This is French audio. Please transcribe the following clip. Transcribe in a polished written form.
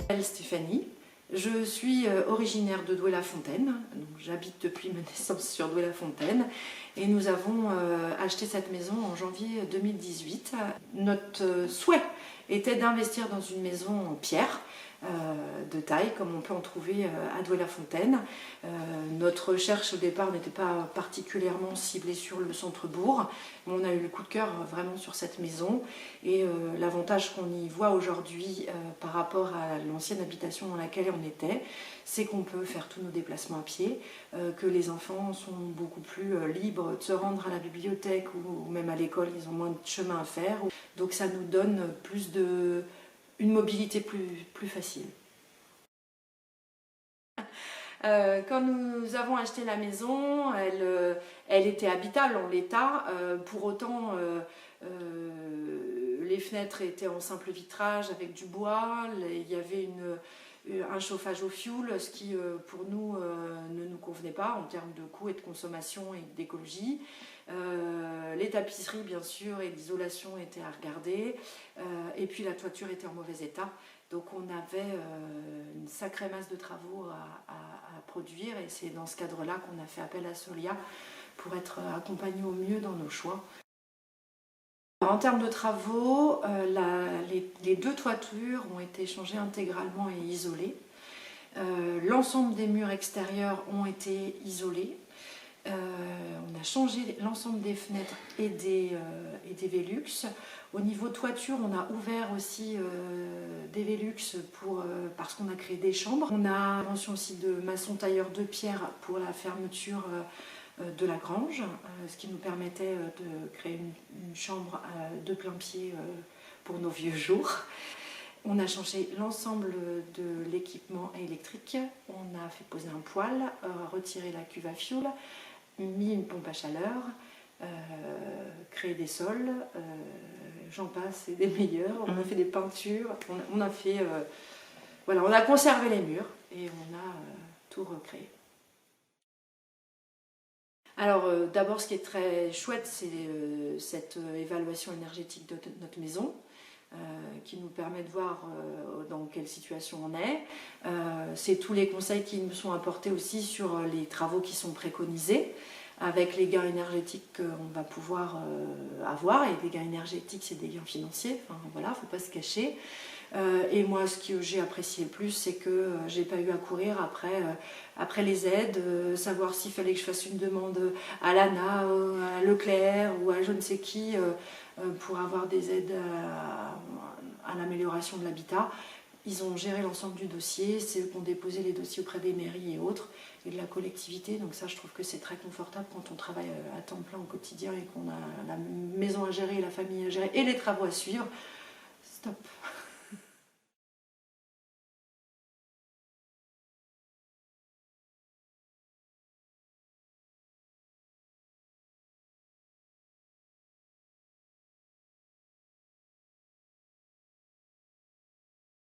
m'appelle Stéphanie, je suis originaire de Douai-la-Fontaine, j'habite depuis ma naissance sur Douai-la-Fontaine et nous avons acheté cette maison en janvier 2018. Notre souhait était d'investir dans une maison en pierre, de taille, comme on peut en trouver à Douai-la-Fontaine. Notre recherche au départ n'était pas particulièrement ciblée sur le centre-bourg, mais on a eu le coup de cœur vraiment sur cette maison. Et l'avantage qu'on y voit aujourd'hui par rapport à l'ancienne habitation dans laquelle on était, c'est qu'on peut faire tous nos déplacements à pied, que les enfants sont beaucoup plus libres de se rendre à la bibliothèque ou même à l'école, ils ont moins de chemin à faire. Donc ça nous donne une mobilité plus facile. Quand nous avons acheté la maison, elle était habitable en l'état. Pour autant, les fenêtres étaient en simple vitrage avec du bois. Il y avait un chauffage au fioul, ce qui pour nous ne nous convenait pas en termes de coût et de consommation et d'écologie. Les tapisseries bien sûr et l'isolation étaient à regarder, et puis la toiture était en mauvais état, donc on avait une sacrée masse de travaux à produire, et c'est dans ce cadre là qu'on a fait appel à Solia pour être accompagnés au mieux dans nos choix. En termes de travaux, les deux toitures ont été changées intégralement et isolées. L'ensemble des murs extérieurs ont été isolés. On a changé l'ensemble des fenêtres et des Velux. Au niveau toiture, on a ouvert aussi des Velux parce qu'on a créé des chambres. On a invention aussi de maçon tailleur de pierre pour la fermeture de la grange, ce qui nous permettait de créer une chambre de plein pied pour nos vieux jours. On a changé l'ensemble de l'équipement électrique, on a fait poser un poêle, retiré la cuve à fioul, mis une pompe à chaleur, créé des sols, j'en passe, et des meilleurs. On a fait des peintures, on a fait, voilà, on a conservé les murs et on a tout recréé. Alors d'abord, ce qui est très chouette, c'est cette évaluation énergétique de notre maison, qui nous permet de voir dans quelle situation on est. C'est tous les conseils qui nous sont apportés aussi sur les travaux qui sont préconisés, avec les gains énergétiques qu'on va pouvoir avoir. Et les gains énergétiques, c'est des gains financiers, enfin, voilà, il ne faut pas se cacher. Et moi, ce que j'ai apprécié le plus, c'est que j'ai pas eu à courir après les aides, savoir s'il fallait que je fasse une demande à l'ANA, à Leclerc ou à je ne sais qui pour avoir des aides à l'amélioration de l'habitat. Ils ont géré l'ensemble du dossier, c'est eux qui ont déposé les dossiers auprès des mairies et autres, et de la collectivité. Donc ça, je trouve que c'est très confortable quand on travaille à temps plein au quotidien et qu'on a la maison à gérer, la famille à gérer et les travaux à suivre. Stop.